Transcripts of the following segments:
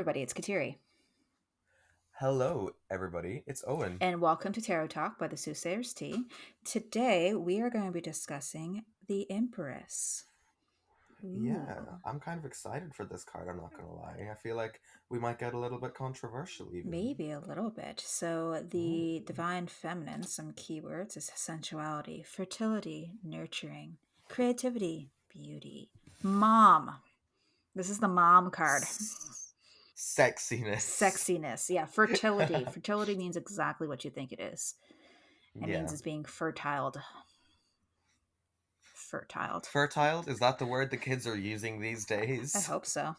everybody, it's Kateri. Hello, everybody. It's Owen. And welcome to Tarot Talk by the Soothsayer's Tea. Today, we are going to be discussing the Empress. Ooh, Yeah, I'm kind of excited for this card, I'm not gonna lie. I feel like we might get a little bit controversial even. maybe a little bit. So, Ooh. the Divine Feminine, some keywords is sensuality, fertility, nurturing, creativity, beauty, mom. This is the mom card. Sexiness. Sexiness. Yeah, fertility. Fertility means exactly what you think it is. It means Yeah. it's being fertile. Fertile. Fertile, is that the word the kids are using these I days? hope so.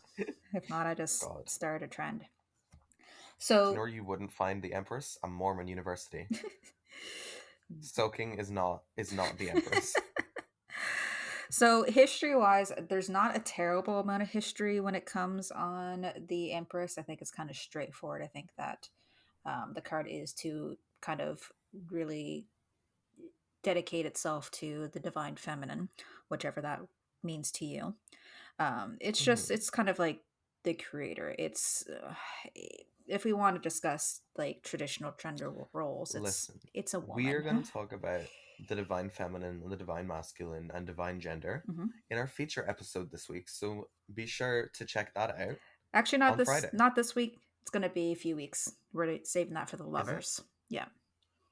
If not, I just God. start a trend. Do you know So, where you wouldn't find the Empress? A Mormon university. Soaking is not the Empress. so history-wise, there's not a terrible amount of history when it comes on the Empress. I think it's kind of straightforward. I think that the card is to kind of really dedicate itself to the divine feminine, whichever that means to you. hmm It's kind of like the creator. If we want to discuss like traditional gender roles, Listen, it's a we are woman. going to talk about the divine feminine, the divine masculine, and divine gender Mhm. in our feature episode this week. So be sure to check that out Actually, on Friday. not this week. It's gonna be a few weeks. We're saving that for the Is it? lovers. Yeah,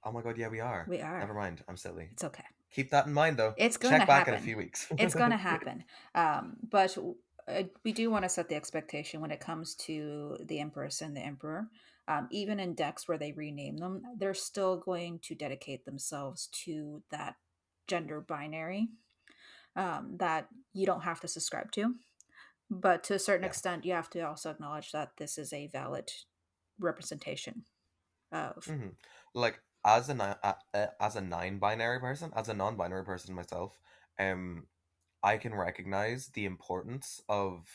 Oh my god, yeah, we are. we are. Never mind, I'm silly. It's okay. Keep that in mind though. It's going to Check back in a happen. few weeks. It's going to happen. But we do want to set the expectation when it comes to the Empress and the Emperor. Even in decks where they rename them, they're still going to dedicate themselves to that gender binary that you don't have to subscribe to. But to a certain Yeah. extent, you have to also acknowledge that this is a valid representation of. hmm Like as a nine-binary person, as a non-binary person myself, um, I can recognize the importance of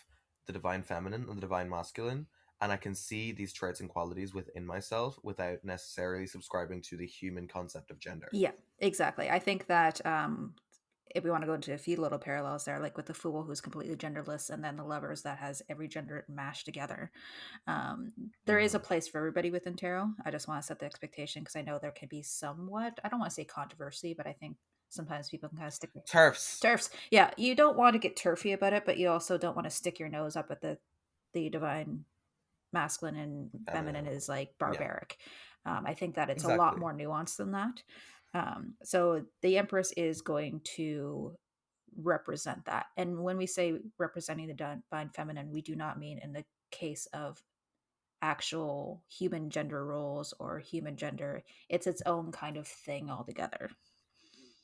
the divine feminine and the divine masculine, and I can see these traits and qualities within myself without necessarily subscribing to the human concept of gender. Yeah, exactly. I think that if we want to go into a few little parallels there, like with the fool who's completely genderless, and then the lovers that has every gender mashed together. Um, there is a hmm place for everybody within tarot. I just want to set the expectation because I know there can be somewhat, I don't want to say controversy, but I think sometimes people can kind of stick Turfs. turfs. Yeah, you don't want to get turfy about it, but you also don't want to stick your nose up at the divine masculine and feminine Feminine. is like Yeah, barbaric. I think that it's a lot exactly. more nuanced than that. So the Empress is going to represent that. And when we say representing the divine feminine, we do not mean in the case of actual human gender roles or human gender. It's its own kind of thing altogether.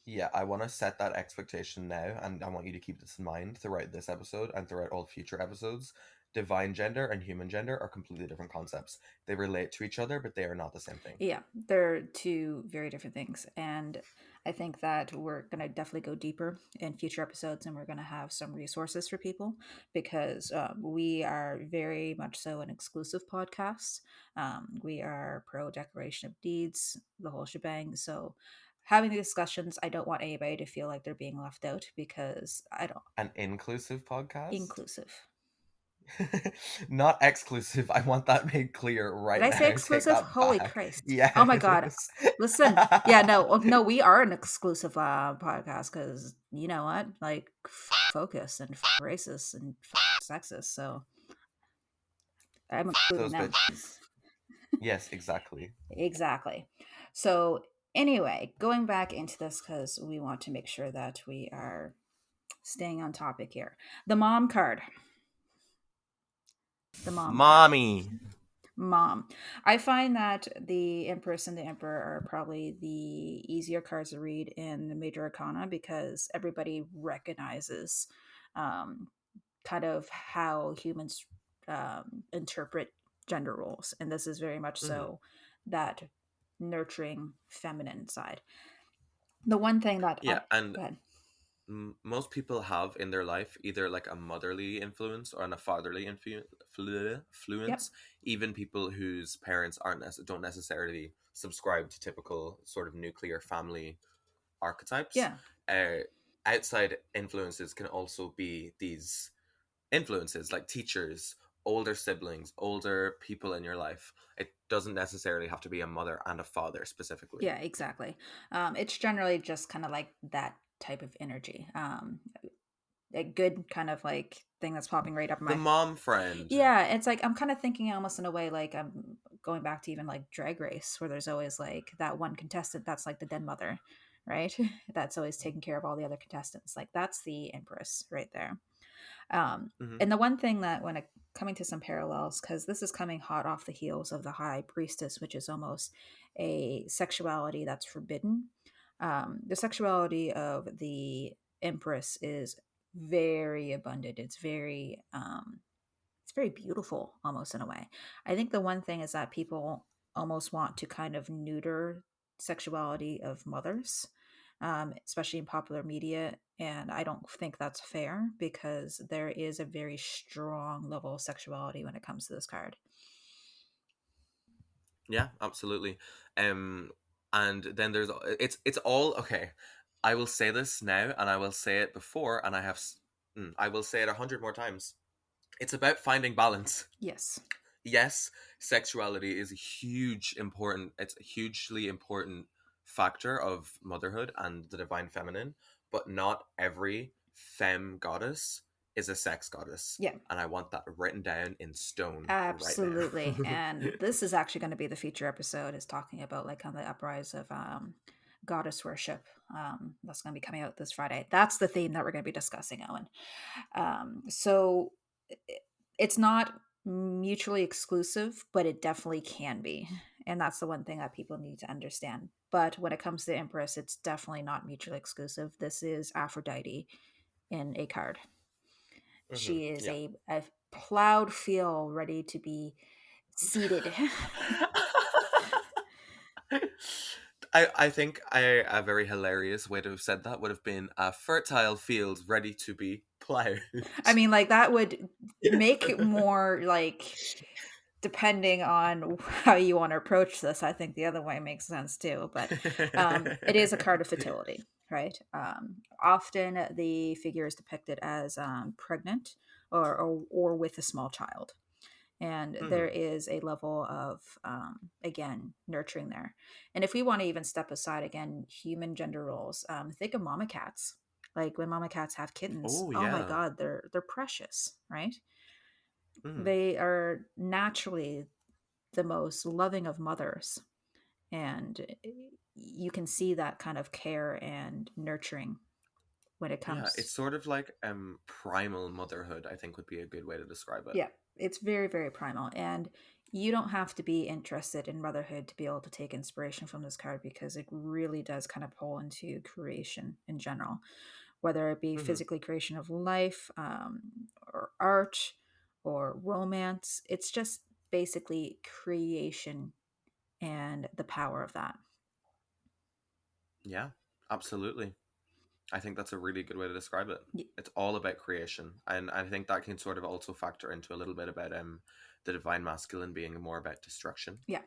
Yeah, I want to set that expectation now, and I want you to keep this in mind throughout this episode and throughout all future episodes. Divine gender and human gender are completely different concepts. They relate to each other, but they are not the same thing. Yeah, they're two very different things. And I think that we're going to definitely go deeper in future episodes and we're going to have some resources for people because we are very much so an exclusive podcast. We are pro declaration of deeds, the whole shebang. So having the discussions, I don't want anybody to feel like they're being left out because I don't. An inclusive podcast? Inclusive. Not exclusive. I want that made clear Did right I say now. Take exclusive? that Holy back. Christ. Oh my God. Yes. Listen, yeah, no, no, we are an exclusive podcast because you know what? Like, focus and racist and sexist. So I'm including Those them. bitches. Yes, exactly. Exactly. So, anyway, going back into this because we want to make sure that we are staying on topic here. The mom card. The mom card. Mommy. Mom. I find that the Empress and the Emperor are probably the easier cards to read in the Major Arcana because everybody recognizes um, kind of how humans interpret gender roles. And this is very much hmm so that nurturing feminine side. The one thing that Yeah, and go ahead. most people have in their life either like a motherly influence or a fatherly Yep. influence. Even people whose parents don't necessarily subscribe to typical sort of nuclear family archetypes. Yeah. Uh, Outside influences can also be these influences like teachers older siblings, older people in your life. It doesn't necessarily have to be a mother and a father specifically. Yeah, exactly. It's generally just kind of like that type of energy. A good kind of like thing that's popping right up in The my. mom friend. Yeah, it's like I'm kind of thinking almost in a way like I'm going back to even like Drag Race, where there's always like that one contestant that's like the dead mother, right? That's always taking care of all the other contestants. Like that's the Empress right there. Hmm. And the one thing that when it coming to some parallels, because this is coming hot off the heels of the High Priestess, which is almost a sexuality that's forbidden. The sexuality of the Empress is very abundant. It's very beautiful almost in a way. I think the one thing is that people almost want to kind of neuter sexuality of mothers, especially in popular media. And I don't think that's fair because there is a very strong level of sexuality when it comes to this card. Yeah, absolutely. Um, and then there's it's all okay. I will say this now, and I will say it before, and I will say it 100 more times. It's about finding balance. Yes. Yes, sexuality is a it's a hugely important factor of motherhood and the divine feminine, but not every femme goddess is a sex goddess. Yeah. And I want that written down in stone right now. Absolutely. And this is actually going to be the feature episode is talking about like on the uprise of goddess worship. That's going to be coming out this Friday. That's the theme that we're going to be discussing, Owen. So it's not mutually exclusive, but it definitely can be. And that's the one thing that people need to understand. But when it comes to Empress, it's definitely not mutually exclusive. This is Aphrodite in a card. Hmm. She is Yeah. a plowed field ready to be seeded. I think a very hilarious way to have said that would have been a fertile field ready to be plowed. I mean, like that would make it more like depending on how you want to approach this. I think the other way makes sense too. But it is a card of fertility, right? Often the figure is depicted as pregnant or with a small child. And there Hmm. is a level of again nurturing there. And if we want to even step aside again human gender roles, think of mama cats. Like when mama cats have kittens, Oh oh my yeah. god, they're precious, right? Hmm. They are naturally the most loving of mothers, and you can see that kind of care and nurturing when it Yeah, it's comes. sort of like primal motherhood, I think would be a good way to describe it. Yeah, it's very, very primal. And you don't have to be interested in motherhood to be able to take inspiration from this card because it really does kind of pull into creation in general, whether it be Hmm. physically creation of life or art or romance. It's just basically creation and the power of that. Yeah, absolutely. I think that's a really good way to describe it. Y- It's all about creation, and I think that can sort of also factor into a little bit about the divine masculine being more about destruction. Yeah.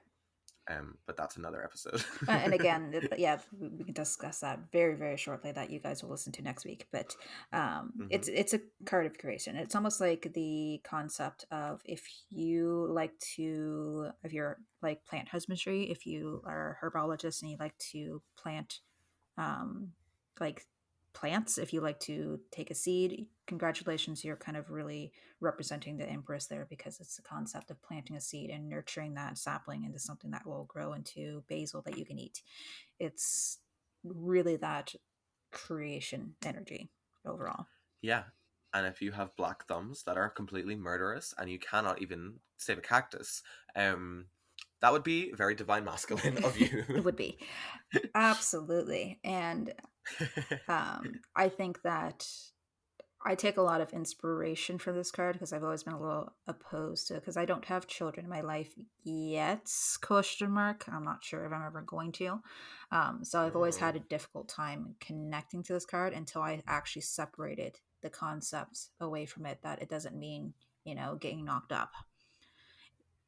But that's another episode. And again, yeah, we can discuss that very, very shortly. That you guys will listen to next week. But Hmm. it's a card of creation. It's almost like the concept of if you're like plant husbandry, if you are a herbologist and you like to plant um, like plants. If you like to take a seed, congratulations, you're kind of really representing the Empress there because it's the concept of planting a seed and nurturing that sapling into something that will grow into basil that you can eat. It's really that creation energy overall. Yeah, and if you have black thumbs that are completely murderous and you cannot even save a cactus, um, that would be very divine masculine of It you. would be absolutely. And I think that I take a lot of inspiration from this card because I've always been a little opposed to because I don't have children in my life yet. Question mark. I'm not sure if I'm ever going to. So I've always had Oh. a difficult time connecting to this card until I actually separated the concepts away from it. That it doesn't mean getting knocked up.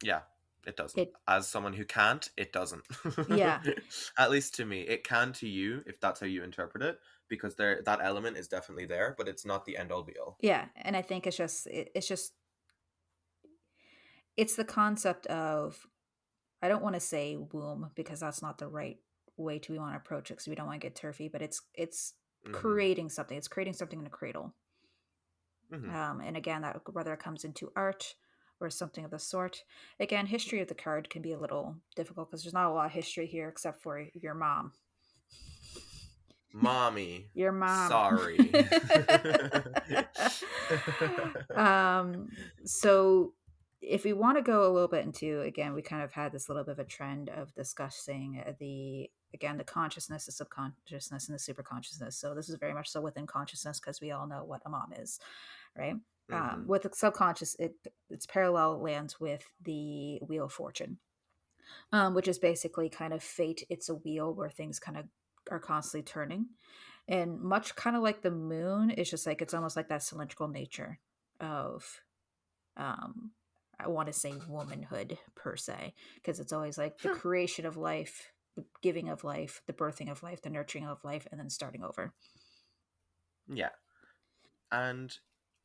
Yeah, it doesn't. It As someone who can't, it doesn't. yeah, At least to me, it can to you if that's how you interpret it, because there that element is definitely there, but it's not the end all be all. yeah, and I think it's just it's the concept of, I don't want to say womb because that's not the right way to we want to approach it because we don't want to get turfy, but it's Mm-hmm. creating something. It's creating something in a cradle. Mm-hmm. And again, that whether it comes into art or something of the sort. Again, history of the card can be a little difficult because there's not a lot of history here except for your mom. Mommy, Your mom. sorry. um, so if we want to go a little bit into, again, we kind of had this little bit of a trend of discussing the, again, the consciousness, the subconsciousness, and the superconsciousness. So this is very much so within consciousness because we all know what a mom is, right? Mm-hmm. With the subconscious, its parallel lands with the wheel of fortune, which is basically kind of fate. It's a wheel where things kind of are constantly turning, and much kind of like the moon, it's just like it's almost like that cylindrical nature of, um I want to say womanhood per se, because it's always like the creation of life, the giving of life, the birthing of life, the nurturing of life, and then starting over. Yeah. And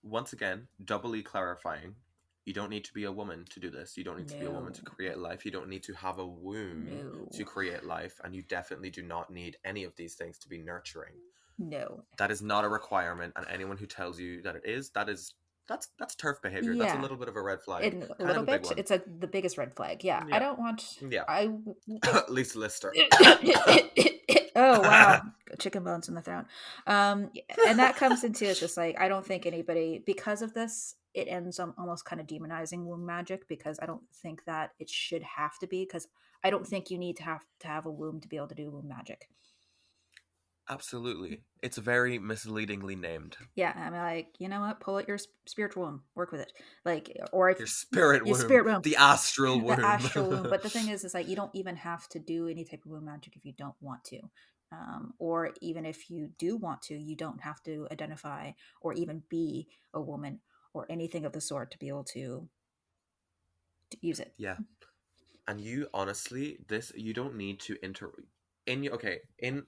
once again, doubly clarifying, you don't need to be a woman to do this. You don't need to be a woman to No, create life. You don't need to have a womb to no, create life. And you definitely do not need any of these things to be nurturing. no. That is not a requirement. And anyone who tells you that it is, that's turf behavior. That's a Yeah, little bit of a red flag. in a Kind of little a big bit, one. it's the biggest red flag. Yeah, I Yeah. don't want. Yeah. I Lisa Lister. oh wow, chicken bones in the throat. And that comes into, it's just like I don't think anybody, because of this, it ends up almost kind of demonizing womb magic, because I don't think that it should have to be, because I don't think you need to have a womb to be able to do womb magic. Absolutely. It's very misleadingly named. Yeah, I'm like, you know what, pull out your spiritual womb, work with it, like, or if Your spirit your womb. spirit womb, The astral the womb. astral womb. But the thing is like you don't even have to do any type of womb magic if you don't want to, or even if you do want to, you don't have to identify or even be a woman or anything of the sort to be able to use it. Yeah. And you honestly, this you don't need to in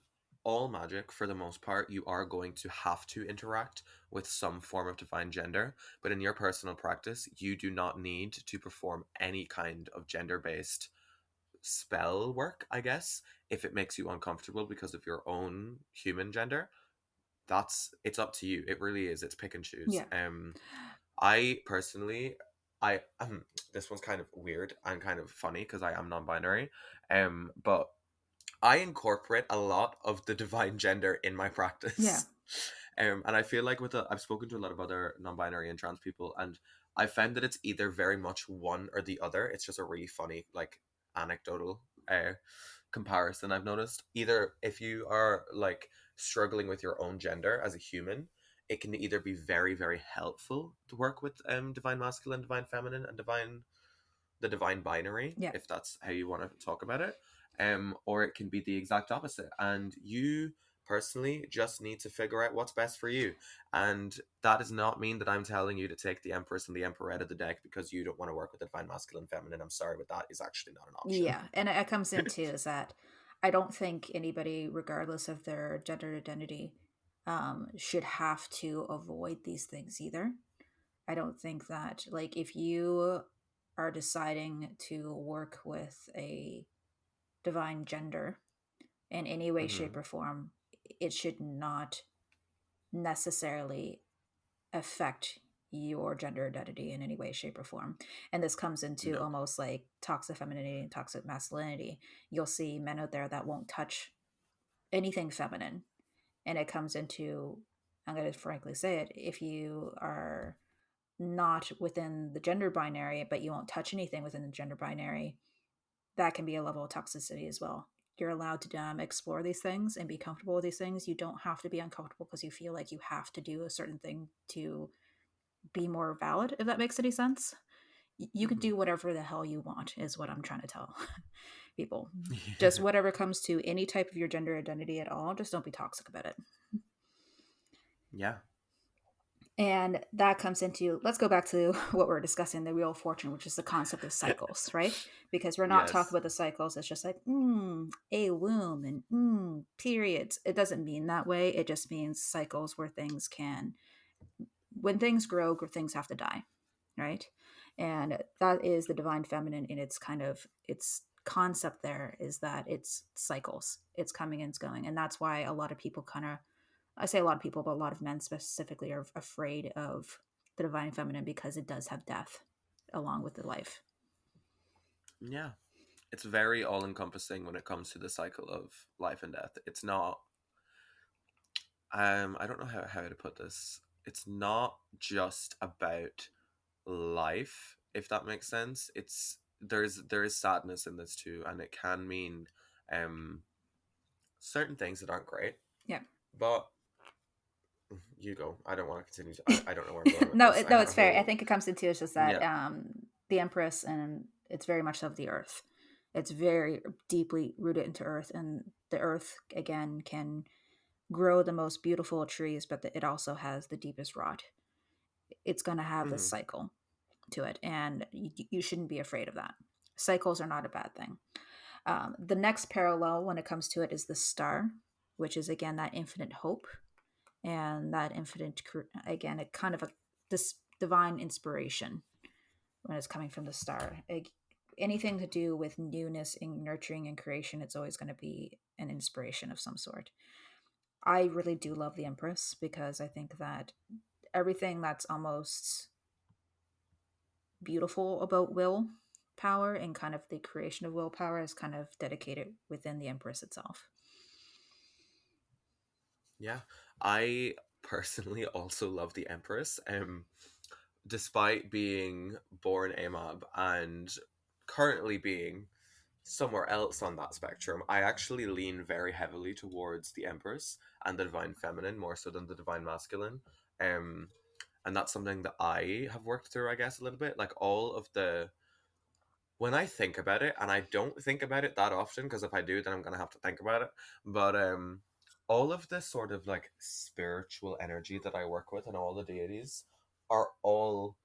all magic for the most part, you are going to have to interact with some form of divine gender, but in your personal practice, you do not need to perform any kind of gender-based spell work, I guess, if it makes you uncomfortable because of your own human gender. That's it's up to you. It really is. It's pick and choose. Yeah, I personally, I this one's kind of weird and kind of funny because I am non-binary, but I incorporate a lot of the divine gender in my yeah, practice, and I feel like I've spoken to a lot of other non-binary and trans people, and I found that it's either very much one or the other. It's just a really funny like anecdotal comparison I've noticed. Either if you are like struggling with your own gender as a human, it can either be very, very helpful to work with divine masculine, divine feminine, and the divine binary, yeah, if that's how you want to talk about it. Or it can be the exact opposite. And you personally just need to figure out what's best for you. And that does not mean that I'm telling you to take the Empress and the Emperor out of the deck because you don't want to work with the divine masculine feminine. I'm sorry, but that is actually not an option. yeah. And it comes into is that I don't think anybody, regardless of their gender identity, should have to avoid these things either. I don't think that, like, if you are deciding to work with a divine gender in any way, shape, Hmm. or form, it should not necessarily affect your gender identity in any way, shape, or form. And this comes into No. almost like toxic femininity and toxic masculinity. You'll see men out there that won't touch anything feminine. And it comes into, I'm going to frankly say it, if you are not within the gender binary, but you won't touch anything within the gender binary, that can be a level of toxicity as well. You're allowed to explore these things and be comfortable with these things. You don't have to be uncomfortable because you feel like you have to do a certain thing to be more valid, if that makes any sense. You can Hmm. do whatever the hell you want, is what I'm trying to tell people. Just whatever comes to any type of your gender identity at all, just don't be toxic about it. Yeah. And that comes into, let's go back to what we're discussing, the real fortune, which is the concept of cycles, right? Because we're not talking Yes. about the cycles. It's just like, a womb and periods. It doesn't mean that way. It just means cycles where things can, when things grow, things have to die, right? And that is the divine feminine in its kind of its concept. There is that it's cycles, it's coming and it's going. And that's why a lot of people kind of, I say a lot of people, but a lot of men specifically are afraid of the divine feminine because it does have death along with the life. Yeah. It's very all encompassing when it comes to the cycle of life and death. It's not I don't know how to put this. It's not just about life, if that makes sense. It's there is sadness in this too, and it can mean um certain things that aren't great. Yeah. But you go. I don't want to continue. I don't know where I'm going with No, this. I no, had a it's fair. I whole think it comes into it's just that yeah. the Empress, and it's very much of the earth. It's very deeply rooted into earth, and the earth again can grow the most beautiful trees, but it also has the deepest rot. It's going to have this Hmm. cycle to it, and you shouldn't be afraid of that. Cycles are not a bad thing. The next parallel when it comes to it is the star, which is again that infinite hope and that infinite, again, it kind of this divine inspiration when it's coming from the star. Anything to do with newness and nurturing and creation, it's always going to be an inspiration of some sort. I really do love the Empress because I think that everything that's almost beautiful about will power and kind of the creation of willpower is kind of dedicated within the Empress itself. Yeah. I personally also love the Empress. Despite being born AMAB and currently being somewhere else on that spectrum, I actually lean very heavily towards the Empress and the Divine Feminine more so than the Divine Masculine. Um, and that's something that I have worked through, I guess, a little bit. Like all of the when I think about it, and I don't think about it that often because if I do, then I'm gonna have to think about it. But all of this sort of like spiritual energy that I work with and all the deities are all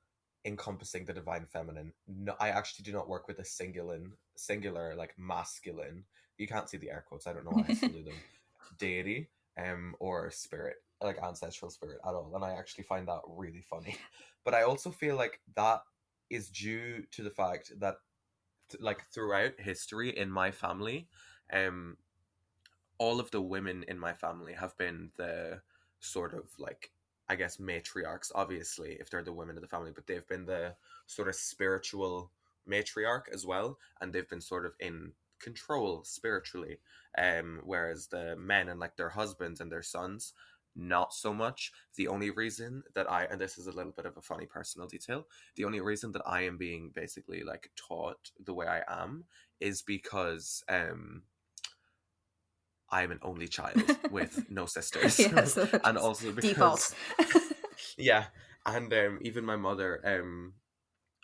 encompassing the divine feminine. No, I actually do not work with a singular like masculine. You can't see the air quotes. I don't know why I still do them. Deity, or spirit, like ancestral spirit at all, and I actually find that really funny. But I also feel like that is due to the fact that like throughout history in my family, um all of the women in my family have been the sort of like I guess matriarchs, obviously if they're the women of the family, but they've been the sort of spiritual matriarch as well, and they've been sort of in control spiritually, whereas the men and like their husbands and their sons not so much. The only reason that I, and this is a little bit of a funny personal detail, the only reason that I am being basically like taught the way I am is because I'm an only child with no sisters. Yes, And also default. because yeah, and even my mother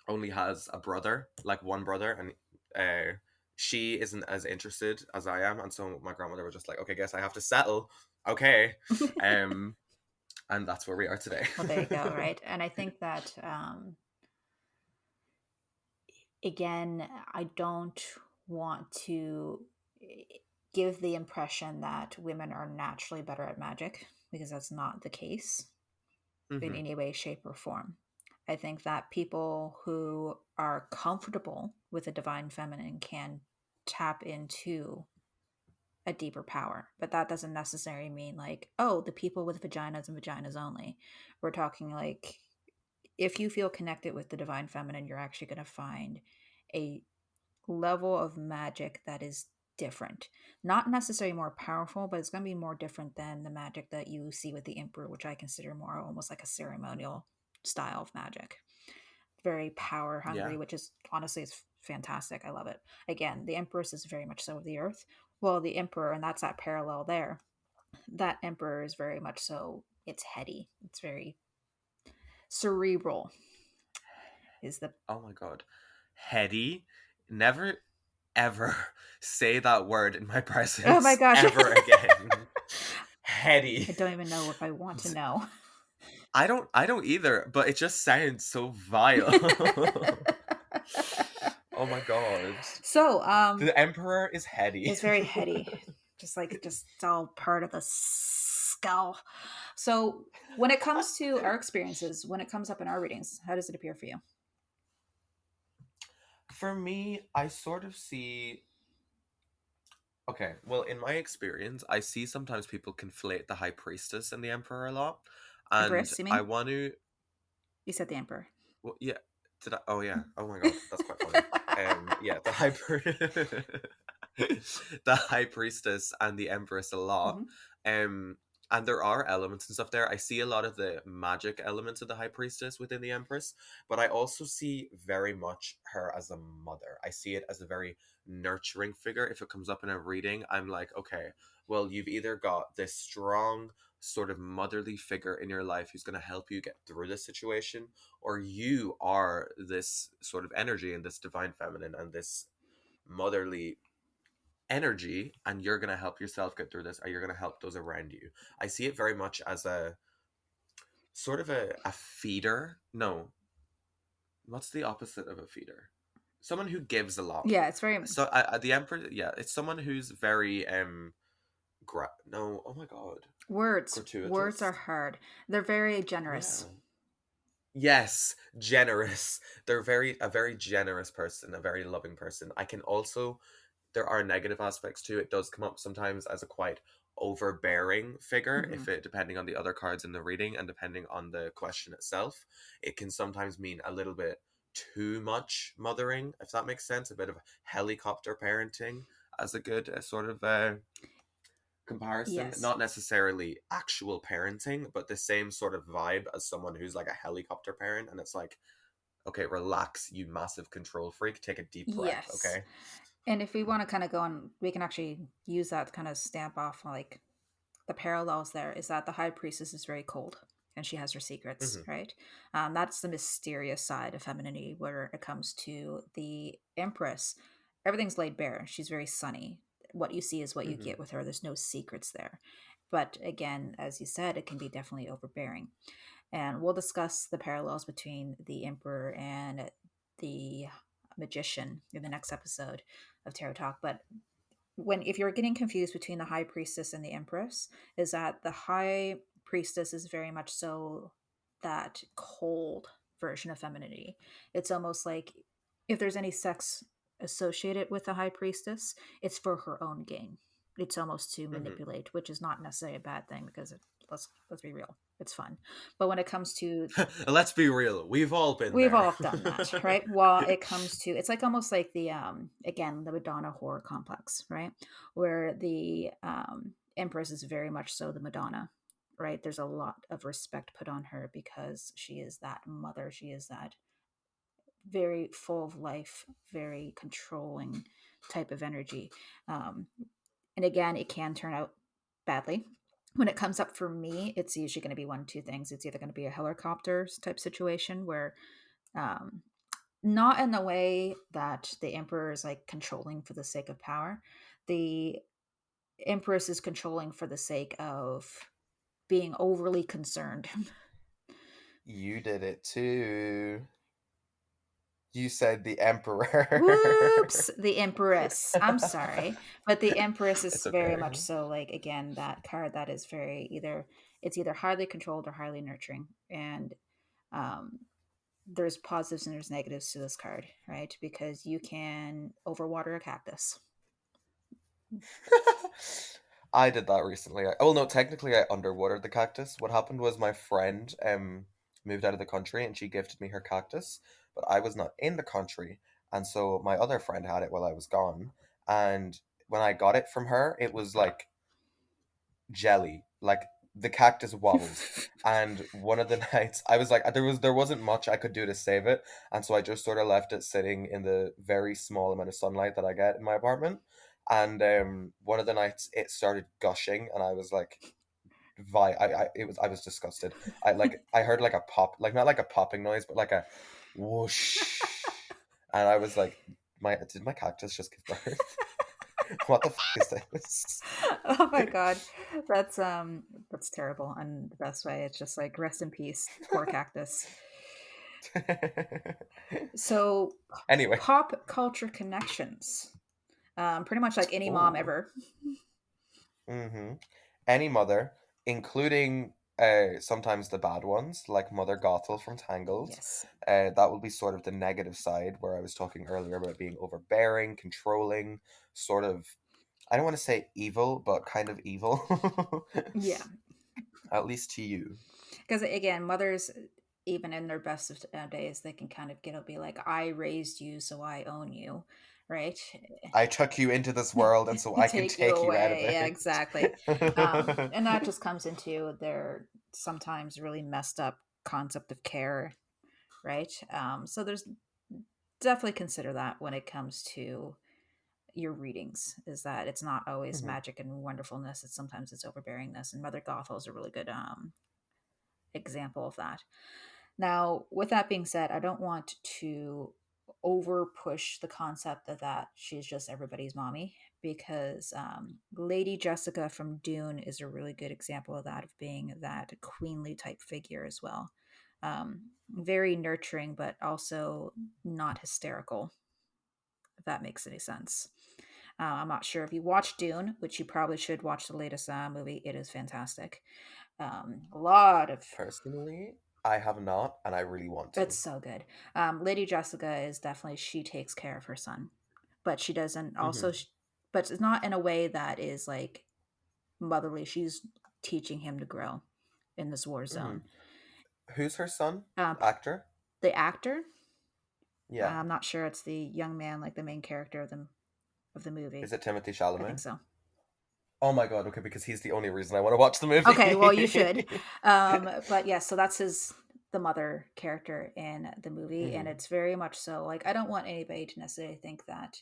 only has a brother, like one brother, and she isn't as interested as I am, and so my grandmother was just like, okay, guess I have to settle. Okay. Um and that's where we are today. Well, there you go, right? And I think that again, I don't want to give the impression that women are naturally better at magic because that's not the case in Hmm. any way, shape, or form. I think that people who are comfortable with the divine feminine can tap into a deeper power, but that doesn't necessarily mean like, oh, the people with vaginas and vaginas only. We're talking like if you feel connected with the divine feminine, you're actually going to find a level of magic that is different. Not necessarily more powerful, but it's going to be more different than the magic that you see with the Emperor, which I consider more almost like a ceremonial style of magic. Very power hungry, Yeah. which is honestly is fantastic. I love it. Again, the Empress is very much so of the earth. Well, the Emperor, and that's that parallel there. That Emperor is very much so. It's heady. It's very cerebral. Is the Oh my god. Heady. Never ever say that word in my oh my presence gosh. ever again. Heady. I don't even know if I want to know. I don't either, but it just sounds so vile. Oh my god. So, The emperor is heady. it's very heady, just it's all part of the skull. So, when it comes to our experiences, when it comes up in our readings, how does it appear for you? For me, I sort of see. Okay, well, in my experience, I see sometimes people conflate the High Priestess and the Emperor a lot, and Empress, you I mean? want to. You said the emperor. Well, yeah. Did I? Oh, yeah. Oh my God, that's quite funny. Yeah, the the High Priestess and the Empress a lot. Hmm. Um, and there are elements and stuff there. I see a lot of the magic elements of the High Priestess within the Empress, but I also see very much her as a mother. I see it as a very nurturing figure. If it comes up in a reading, I'm like, okay, well, you've either got this strong sort of motherly figure in your life who's going to help you get through this situation, or you are this sort of energy and this divine feminine and this motherly energy, and you're going to help yourself get through this, or you're going to help those around you. I see it very much as a sort of a feeder. No, what's the opposite of a feeder? Someone who gives a lot. Yeah, it's very So the emperor, yeah, it's someone who's very no, oh my god, words. Words are gratuitous. hard. They're very Yeah. generous. Yes, generous. They're a very generous person, a very loving person. I can also, there are negative aspects too. It does come up sometimes as a quite overbearing figure, Hmm. if it, depending on the other cards in the reading and depending on the question itself, it can sometimes mean a little bit too much mothering, if that makes sense. A bit of helicopter parenting as a good sort of comparison. Yes. Not necessarily actual parenting, but the same sort of vibe as someone who's like a helicopter parent. And it's like, okay, relax, you massive control freak. Take a deep breath, Yes. okay? And if we want to kind of go on, we can actually use that to kind of stamp off like the parallels there is that the high priestess is very cold and she has her secrets, Mm-hmm. right? That's the mysterious side of femininity. Where it comes to the empress, everything's laid bare. She's very sunny. What you see is what you Mm-hmm. get with her. There's no secrets there. But again, as you said, it can be definitely overbearing. And we'll discuss the parallels between the emperor and the magician in the next episode of Tarot Talk. But when if you're getting confused between the high priestess and the empress, is that the high priestess is very much so that cold version of femininity. It's almost like if there's any sex associated with the high priestess, it's for her own gain. It's almost to Mm-hmm. manipulate, which is not necessarily a bad thing because let's be real, it's fun. But when it comes to, Let's be real. We've all been we've there. all done that, right? Well, it comes to, it's like almost like the again, the Madonna horror complex, right? Where the Empress is very much so the Madonna, right? There's a lot of respect put on her because she is that mother. She is that very full of life, very controlling type of energy. Um, and again, it can turn out badly. When it comes up for me, it's usually going to be one, two things. It's either going to be a helicopter type situation where um, not in the way that the emperor is like controlling for the sake of power. The empress is controlling for the sake of being overly concerned. You did it too. You said the emperor. Whoops, the empress. I'm sorry, but the empress is It's very okay. much so like again that card that is very either it's either highly controlled or highly nurturing, and um, there's positives and there's negatives to this card, right? Because you can overwater a cactus. I did that recently. Oh no, technically I underwatered the cactus. What happened was my friend moved out of the country and she gifted me her cactus, but I was not in the country, and so my other friend had it while I was gone. And when I got it from her, it was like jelly. Like the cactus wobbled. And one of the nights I was like there wasn't much I could do to save it, and so I just sort of left it sitting in the very small amount of sunlight that I get in my apartment. And one of the nights it started gushing and I was like I was disgusted. I heard like a pop, like not like a popping noise, but like a whoosh. And I was like, my did my cactus just give birth? What the fuck is this? Oh my god, that's terrible. And the best way, it's just like rest in peace, poor cactus. So, Anyway. pop culture connections. Pretty much like any mom Oh. ever. Mm-hmm. Any mother, including sometimes the bad ones, like Mother Gothel from Tangled. Yes. That will be sort of the negative side, where I was talking earlier about being overbearing, controlling, sort of, I don't want to say evil, but kind of evil. Yeah. At least to you. Because again, mothers, even in their best of days, they can kind of get up, be like, "I raised you, so I own you," right? I took you into this world, and so I can Take you take you out of away. Yeah, it. exactly. And that just comes into their sometimes really messed up concept of care, right? So there's definitely consider that when it comes to your readings, is that it's not always Mhm. magic and wonderfulness. It's sometimes it's overbearingness, and Mother Gothel is a really good example of that. Now, with that being said, I don't want to over push the concept of that she's just everybody's mommy, because Lady Jessica from Dune is a really good example of that, of being that queenly type figure as well. Very nurturing, but also not hysterical, if that makes any sense. I'm not sure if you watched Dune, which you probably should watch the latest movie. It is fantastic. A lot of Personally, I have not, and I really want It's to. so good. Lady Jessica is definitely, she takes care of her son, but she doesn't also, Hmm. but it's not in a way that is like motherly. She's teaching him to grow in this war Hmm. zone. Who's her son? Um, Actor? the actor, Yeah. I'm not sure it's the young man, like the main character of the Is movie. it Timothy I think Chalamet? so. Oh my god, okay, because he's the only reason I want to watch the Okay, well you should. movie. But yeah, so that's his the mother character in the movie, and Hmm. it's very much so like I don't want anybody to necessarily think that,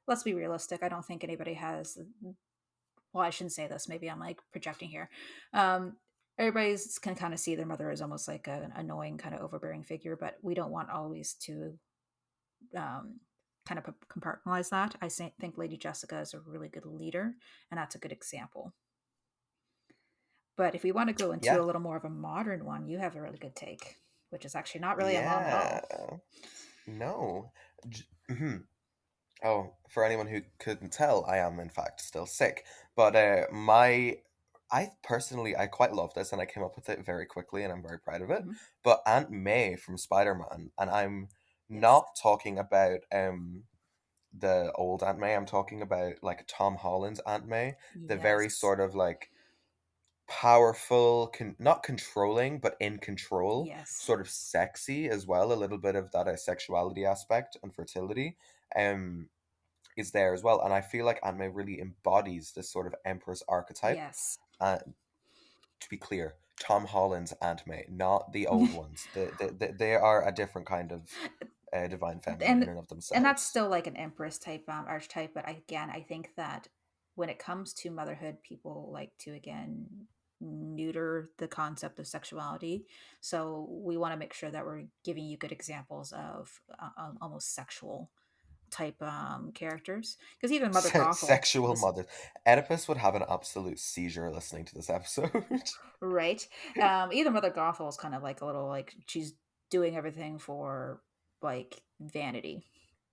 let's be realistic. I don't think anybody has, well, I shouldn't say this. Maybe I'm like projecting here. Everybody's can kind of see their mother as almost like an annoying, kind of overbearing figure, but we don't want always to um, kind of compartmentalize that. Think Lady Jessica is a really good leader, and that's a good example. But if we want to go into Yeah. a little more of a modern one, you have a really good take, which is actually not really a mom at Yeah. all. No. Mhm. Oh, for anyone who couldn't tell, I am in fact still sick. But I personally, I quite love this, and I came up with it very quickly, and I'm very proud of it. Mhm. But Aunt May from Spider-Man, and I'm Yes. not talking about the old Aunt May. I'm talking about like Tom Holland's Aunt May, the very Yes. sort of like powerful, not controlling, but in control, Yes. sort of sexy as well. A little bit of that sexuality aspect and fertility. Um, is there as well. And I feel like anime really embodies this sort of Empress archetype. Yes. Uh, to be clear, Tom Holland's Aunt May, not the old ones. They are a different kind of divine feminine in and and of and that's themselves. still like an empress type archetype, but again, I think that when it comes to motherhood, people like to again neuter the concept of sexuality, so we want to make sure that we're giving you good examples of almost sexual type characters, because even Mother Gothel Sexual is mothers. Oedipus would have an absolute seizure listening to this episode. right. Even Mother Gothel is kind of like a little like she's doing everything for like vanity,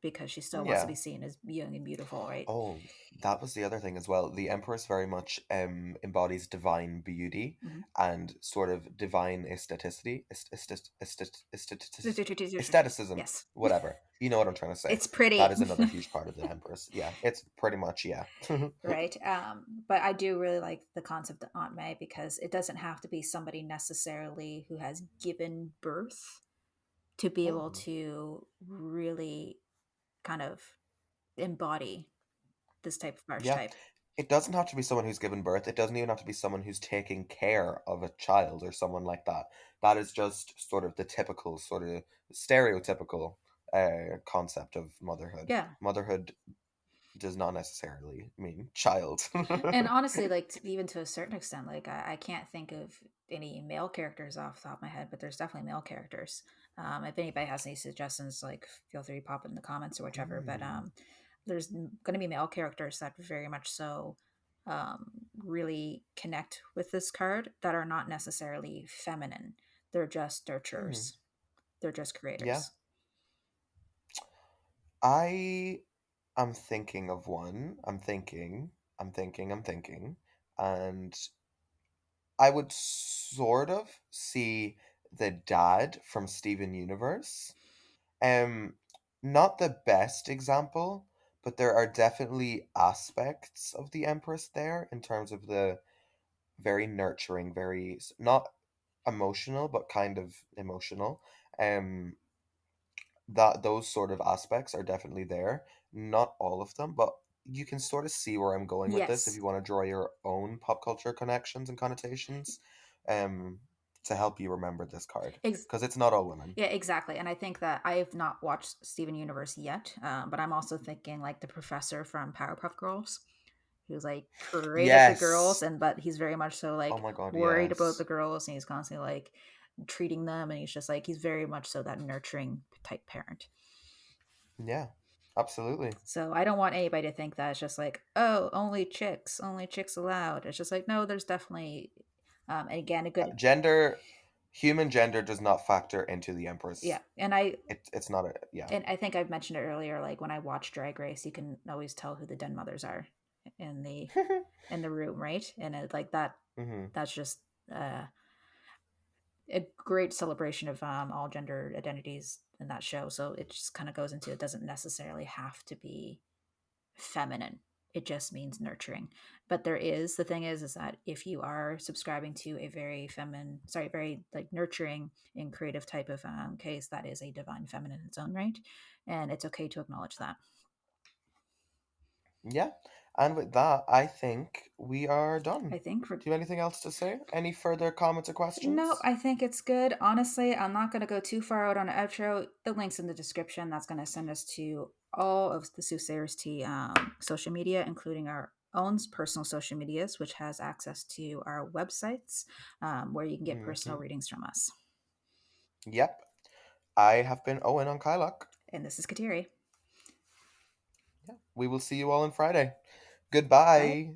because she still wants to Yeah. be seen as young and beautiful, right? Oh, that was the other thing as well. The Empress very much embodies divine beauty Mhm. and sort of divine aestheticism, Yes, whatever. You know what I'm trying to say. it's That pretty. is another huge part of the Empress. Yeah, it's pretty much, yeah. Right. But I do really like the concept of Aunt May, because it doesn't have to be somebody necessarily who has given birth to be able Hmm. to really kind of embody this type of Yeah. archetype. It doesn't have to be someone who's given birth. It doesn't even have to be someone who's taking care of a child or someone like that. That is just sort of the typical, sort of stereotypical concept of motherhood. Yeah. Motherhood does not necessarily mean child. And honestly, like even to a certain extent, like I can't think of any male characters off the top of my head, but there's definitely male characters. If anybody has any suggestions, like feel free to pop it in the comments or whichever. But Hmm. there's going to be male characters that very much so really connect with this card, that are not necessarily feminine. They're just Hmm. nurturers. They're just Yeah. creators. I am thinking of one. I'm thinking. And I would sort of see the dad from Steven Universe. Um, Not the best example, but there are definitely aspects of the Empress there in terms of the very nurturing, not emotional, but kind of emotional. Um, that those sort of aspects are definitely there. Not all of them, but you can sort of see where I'm going with this if Yes. you want to draw your own pop culture connections and connotations, um, to help you remember this card Ex- because it's not all women. yeah, exactly. And I think that I have not watched Steven Universe yet, but I'm also thinking like the professor from Powerpuff Girls, who's like great at the girls, Yes. and but he's very much so Oh like my God, worried about the yes. girls, and he's constantly like treating them, and he's just like he's very much so that nurturing type parent. Yeah, absolutely. So I don't want anybody to think that it's just like, oh, only chicks allowed. It's just like, no, there's definitely, and again, a good, Gender, human gender does not factor into the yeah. Empress. And I, It's not a, yeah. and I think I've mentioned it earlier. Like when I watch Drag Race, you can always tell who the den mothers are in the in the room, right? And it, like that, Hmm. that's just uh, a great celebration of all gender identities in that show. So it just kind of goes into it doesn't necessarily have to be feminine. It just means nurturing. But there is the thing is that if you are subscribing to a very feminine, sorry, very like nurturing and creative type of case, that is a divine feminine in its own right, and it's okay to acknowledge that. Yeah. And with that, I think we are done. I think we're Do you have anything else to say? Any further comments or no, questions? I think it's good. Honestly, I'm not going to go too far out on an outro. The link's in the description. That's going to send us to all of the Soothsayers Tea social media, including our own personal social medias, which has access to our websites where you can get personal Hmm. readings from us. Yep. I have been Owen on Kylock. And this is Kateri. Yeah. We will see you all on Friday. Bye. Goodbye.